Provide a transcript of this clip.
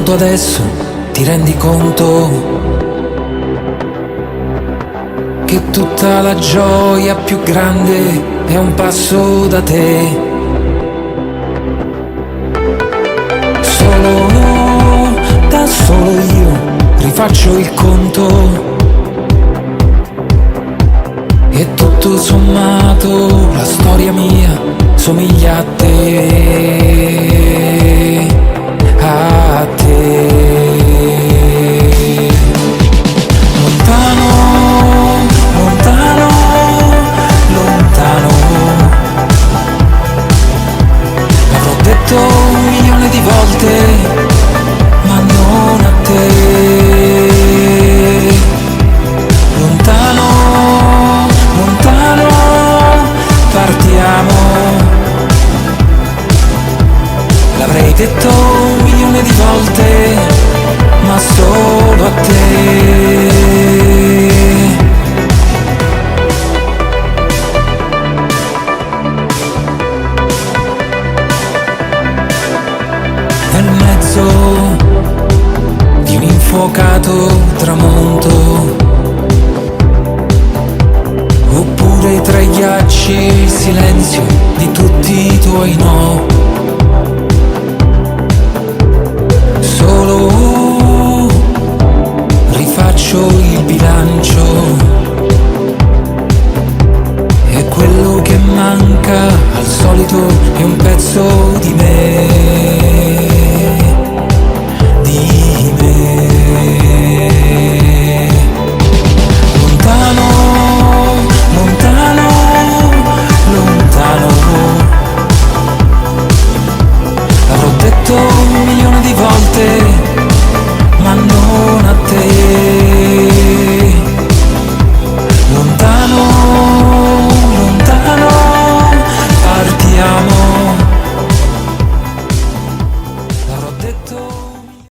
soltanto adesso ti rendi conto che tutta la gioia più grande è un passo da te. Da solo io rifaccio il conto e tutto sommato la storia mia somiglia a te, a te. Lontano, lontano, lontano, l'avrò detto 1.000.000 di volte, ma non a te. Lontano, lontano, partiamo. L'avrei detto 1.000.000 di volte, ma solo a te. Nel mezzo di un infuocato tramonto, oppure tra i ghiacci il silenzio di tutti i tuoi no.